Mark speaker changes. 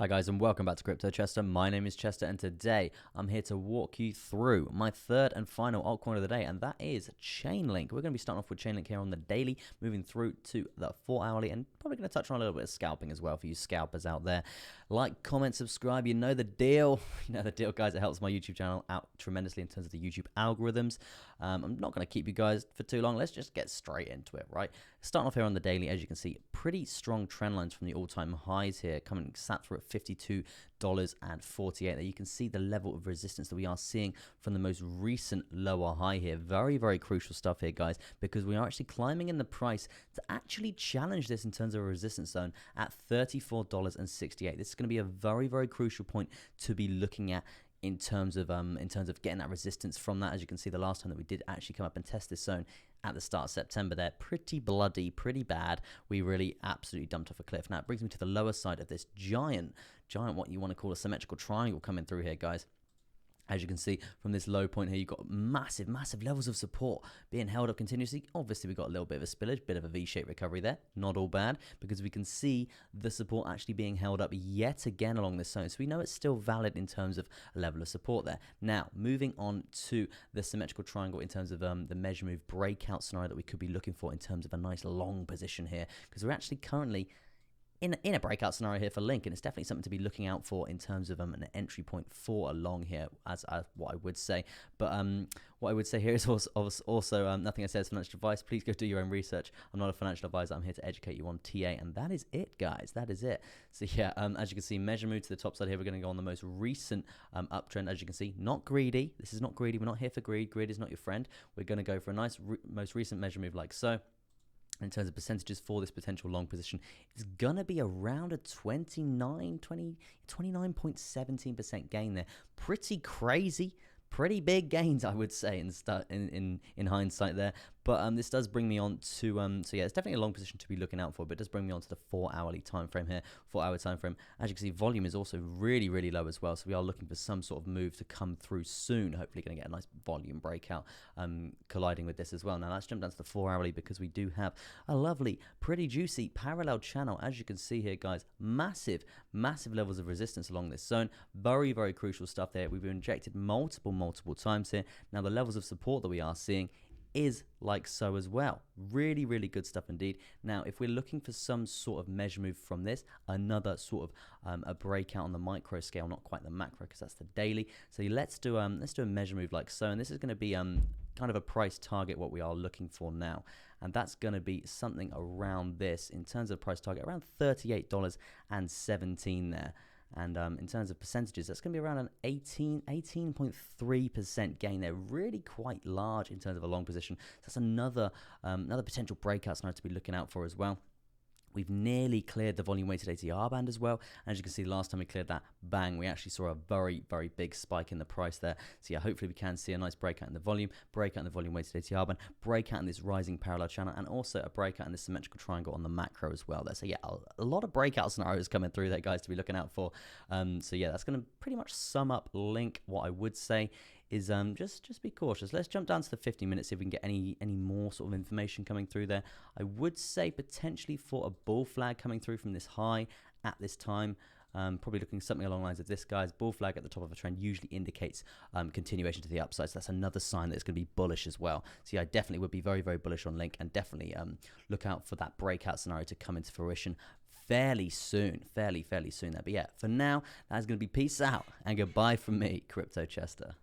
Speaker 1: Hi guys and welcome back to Crypto Chester. My name is Chester and today I'm here to walk you through my third and final altcoin of the day, and that is Chainlink. We're going to be starting off with Chainlink here on the daily, moving through to the 4 hourly, and probably going to touch on a little bit of scalping as well for you scalpers out there. Like, comment, subscribe, you know the deal. You know the deal, guys. It helps my YouTube channel out tremendously in terms of the YouTube algorithms. I'm not going to keep you guys for too long. Let's just get straight into it, right? Starting off here on the daily, as you can see, pretty strong trend lines from the all-time highs here, coming sat through at $52.48. There you can see the level of resistance that we are seeing from the most recent lower high here. Very, very crucial stuff here, guys, because we are actually climbing in the price to actually challenge this in terms of a resistance zone at $34.68. This is going to be a very, very crucial point to be looking at in terms of getting that resistance from that. As you can see, the last time that we did actually come up and test this zone at the start of September there, pretty bloody, pretty bad. We really absolutely dumped off a cliff. Now it brings me to the lower side of this giant, what you want to call a symmetrical triangle coming through here, guys. As you can see from this low point here, you've got massive levels of support being held up continuously. Obviously, we got a little bit of a spillage, bit of a V-shaped recovery there. Not all bad, because we can see the support actually being held up yet again along this zone. So we know it's still valid in terms of a level of support there. Now, moving on to the symmetrical triangle in terms of the measure move breakout scenario that we could be looking for in terms of a nice long position here, because we're actually currently in a breakout scenario here for Link, and it's definitely something to be looking out for in terms of an entry point for a long here, as what I would say. But what I would say here is also nothing I say is financial advice. Please go do your own research. I'm not a financial advisor. I'm here to educate you on TA, and that is it, guys. That is it. So yeah, as you can see, measure move to the top side here. We're going to go on the most recent uptrend. As you can see, not greedy. This is not greedy. We're not here for greed. Greed is not your friend. We're going to go for a nice most recent measure move like so. In terms of percentages for this potential long position, it's going to be around a 29.17% gain there. Pretty crazy. Pretty big gains, I would say, in hindsight there. But this does bring me on to so yeah, it's definitely a long position to be looking out for. But it does bring me on to the 4 hourly time frame here, 4 hour time frame. As you can see, volume is also really, really low as well. So we are looking for some sort of move to come through soon. Hopefully, going to get a nice volume breakout, colliding with this as well. Now let's jump down to the 4 hourly, because we do have a lovely, pretty juicy parallel channel. As you can see here, guys, massive levels of resistance along this zone. Very, very crucial stuff there. We've been injected multiple times here. Now the levels of support that we are seeing is like so as well. Really, really good stuff indeed. Now, if we're looking for some sort of measure move from this, another sort of a breakout on the micro scale, not quite the macro, because that's the daily. So let's do a measure move like so, and this is going to be kind of a price target, what we are looking for now, and that's going to be something around this in terms of price target, around $38.17 there. And in terms of percentages, that's going to be around an 18.3% gain there. Really quite large in terms of a long position. So that's another potential breakout scenario to be looking out for as well. We've nearly cleared the volume weighted ATR band as well. As you can see, last time we cleared that, bang, we actually saw a very, very big spike in the price there. So yeah, hopefully we can see a nice breakout in the volume, breakout in the volume weighted ATR band, breakout in this rising parallel channel, and also a breakout in this symmetrical triangle on the macro as well there. So yeah, a lot of breakout scenarios coming through there, guys, to be looking out for. So yeah, that's going to pretty much sum up Link. What I would say is just be cautious. Let's jump down to the 50 minutes, see if we can get any more sort of information coming through there. I would say potentially for a bull flag coming through from this high at this time. Probably looking something along the lines of this, guys. Bull flag at the top of a trend usually indicates continuation to the upside. So that's another sign that it's going to be bullish as well. So yeah, I definitely would be very, very bullish on Link, and definitely look out for that breakout scenario to come into fruition fairly soon, fairly soon there. But yeah, for now, that's going to be peace out and goodbye from me, Crypto Chester.